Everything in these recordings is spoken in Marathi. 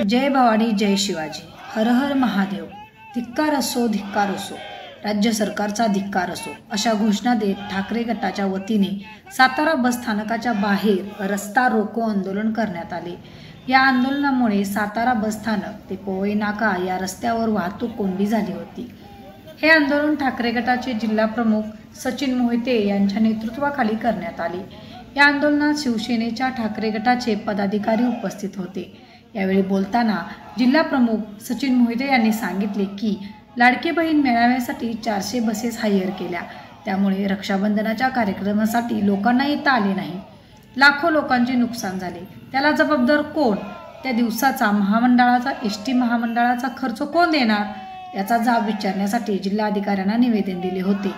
जय भवानी जय शिवाजी, हर हर महादेव, धिक्कार असो धिक्कार असो, राज्य सरकारचा धिक्कार असो, अशा घोषणा देत ठाकरे गटाच्या वतीने सातारा बस स्थानकाच्या बाहेर रस्ता रोको आंदोलन करण्यात आले। या आंदोलनामुळे सातारा बस स्थानक ते पोवई नाका या रस्त्यावर वाहतूक कोंडी झाली होती। हे आंदोलन ठाकरे गटाचे जिल्हा प्रमुख सचिन मोहिते यांच्या नेतृत्वाखाली करण्यात आले। या आंदोलनात शिवसेनेच्या ठाकरे गटाचे पदाधिकारी उपस्थित होते। यावेळी बोलताना जिल्हा प्रमुख सचिन मोहिते यांनी सांगितले की लाडकी बहीण मेळाव्यासाठी 400 बसेस हायर केल्या, त्यामुळे रक्षाबंधनाच्या कार्यक्रमासाठी लोकांना येता आले नाही। लाखो लोकांचे नुकसान झाले, त्याला जबाबदार कोण? त्या दिवसाचा महामंडळाचा एसटी महामंडळाचा खर्च कोण देणार? याचा जाब विचारण्यासाठी जिल्हाधिकाऱ्यांना निवेदन दिले होते।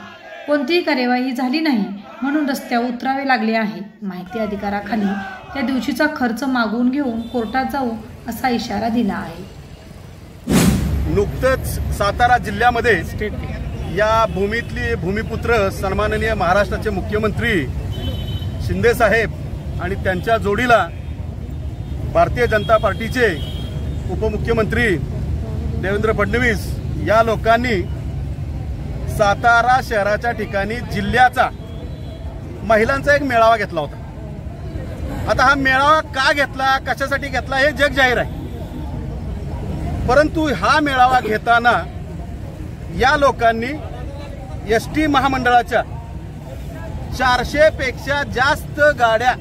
कोणतीही कार्यवाही झाली नाही, म्हणून रस्त्यावर उतरावे लागले आहे। माहिती अधिकाराखाली त्या दिवशीचा खर्च मागून घेऊन कोर्टात जाऊ असा इशारा दिला आहे। नुकतंच सातारा जिल्ह्यामध्ये या भूमीतली भूमिपुत्र सन्माननीय महाराष्ट्राचे मुख्यमंत्री शिंदे साहेब आणि त्यांच्या जोडीला भारतीय जनता पार्टीचे उपमुख्यमंत्री देवेंद्र फडणवीस या लोकांनी सातारा शहराच्या ठिकाणी जिल्ह्याचा महिलांचा एक मेळावा घेतला होता। आता हा मेळावा का घेतला, कशासाठी घेतला हे जग जाहीर आहे, परंतु हा मेळावा घेताना या लोकांनी एसटी महामंडळाच्या 400 पेक्षा जास्त गाड्या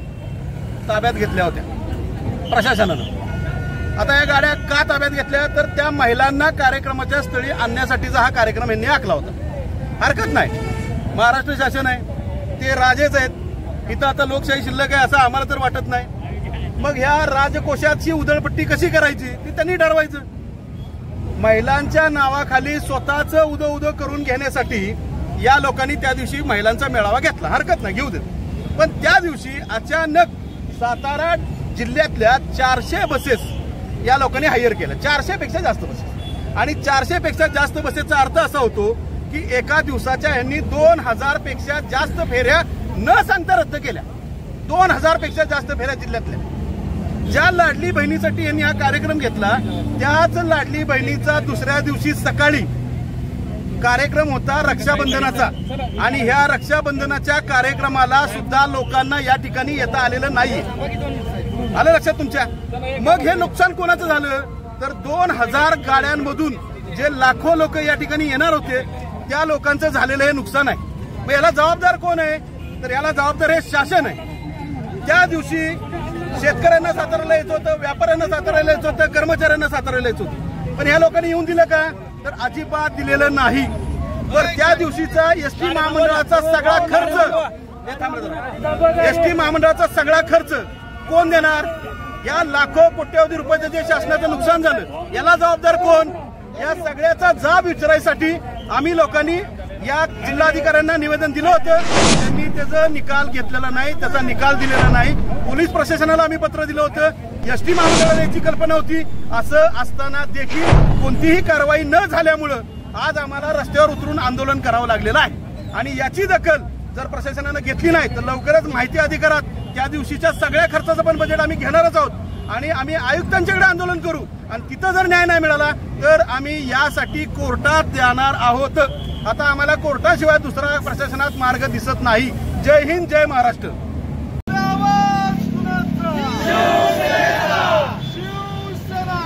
ताब्यात घेतल्या होत्या प्रशासनानं। आता या गाड्या का ताब्यात घेतल्या, तर त्या महिलांना कार्यक्रमाच्या स्थळी आणण्यासाठीचा हा कार्यक्रम यांनी आखला होता। हरकत नाही, महाराष्ट्र शासन आहे, ते राजेच आहेत, इथं आता लोकशाही शिल्लक आहे असं आम्हाला तर वाटत नाही। मग ह्या राजकोषाची उधळपट्टी कशी करायची ती त्यांनी ठरवायचं। महिलांच्या नावाखाली स्वतःच उदो करून घेण्यासाठी या लोकांनी त्या दिवशी महिलांचा मेळावा घेतला, हरकत नाही, घेऊ देत। पण त्या दिवशी अचानक सातारा जिल्ह्यातल्या 400 बसेस या लोकांनी हायर केल्या, 400 पेक्षा जास्त बसेस। आणि 400 पेक्षा जास्त बसेसचा अर्थ असा होतो की एका दिवसाच्या यांनी 2000 पेक्षा जास्त फेऱ्या न सांगता रद्द केल्या। 2000 पेक्षा जास्त फेऱ्या जिल्ह्यातल्या। ज्या लाडली बहिणीसाठी यांनी हा कार्यक्रम घेतला, त्याच लाडली बहिणीचा दुसऱ्या दिवशी सकाळी कार्यक्रम होता रक्षाबंधनाचा, आणि ह्या रक्षाबंधनाच्या कार्यक्रमाला सुद्धा लोकांना या ठिकाणी येता आलेलं नाहीये। आलं लक्षात तुमच्या? मग हे नुकसान कोणाचं झालं, तर 2000 गाड्यांमधून जे लाखो लोक या ठिकाणी येणार होते त्या लोकांचं झालेलं हे नुकसान आहे। मग याला जबाबदार कोण आहे, तर याला जबाबदार हे शासन आहे। त्या दिवशी शेतकऱ्यांना साताराला यायचं होतं, व्यापाऱ्यांना साताराला यायचं होतं, कर्मचाऱ्यांना साताराला यायचं होतं, पण ह्या लोकांनी येऊन दिलं का, तर अजिबात दिलेलं नाही। तर त्या दिवशीचा एसटी महामंडळाचा सगळा खर्च कोण देणार? या लाखो कोट्यवधी रुपयाचं जे शासनाचं नुकसान झालं याला जबाबदार कोण? या सगळ्याचा जाब विचारायसाठी आम्ही लोकांनी या जिल्हाधिकाऱ्यांना निवेदन दिलं होतं। त्यांनी त्याचा निकाल घेतलेला नाही, त्याचा निकाल दिलेला नाही। पोलीस प्रशासनाला आम्ही पत्र दिलं होतं, एसटी महामंडळाला याची कल्पना होती। असं असताना देखील कोणतीही कारवाई न झाल्यामुळं आज आम्हाला रस्त्यावर उतरून आंदोलन करावं लागलेलं आहे। आणि याची दखल जर प्रशासनानं घेतली नाही तर लवकरच माहिती अधिकारात त्या दिवशीच्या सगळ्या खर्चाचं पण बजेट आम्ही घेणारच आहोत, आणि आम्ही आयुक्तांच्याकडे आंदोलन करू, आणि तिथं जर न्याय नाही मिळाला तर आम्ही यासाठी कोर्टात जाणार आहोत। आता आम्हाला कोर्टाशिवाय दुसरा प्रशासनात मार्ग दिसत नाही। जय हिंद, जय महाराष्ट्र। शिवसेना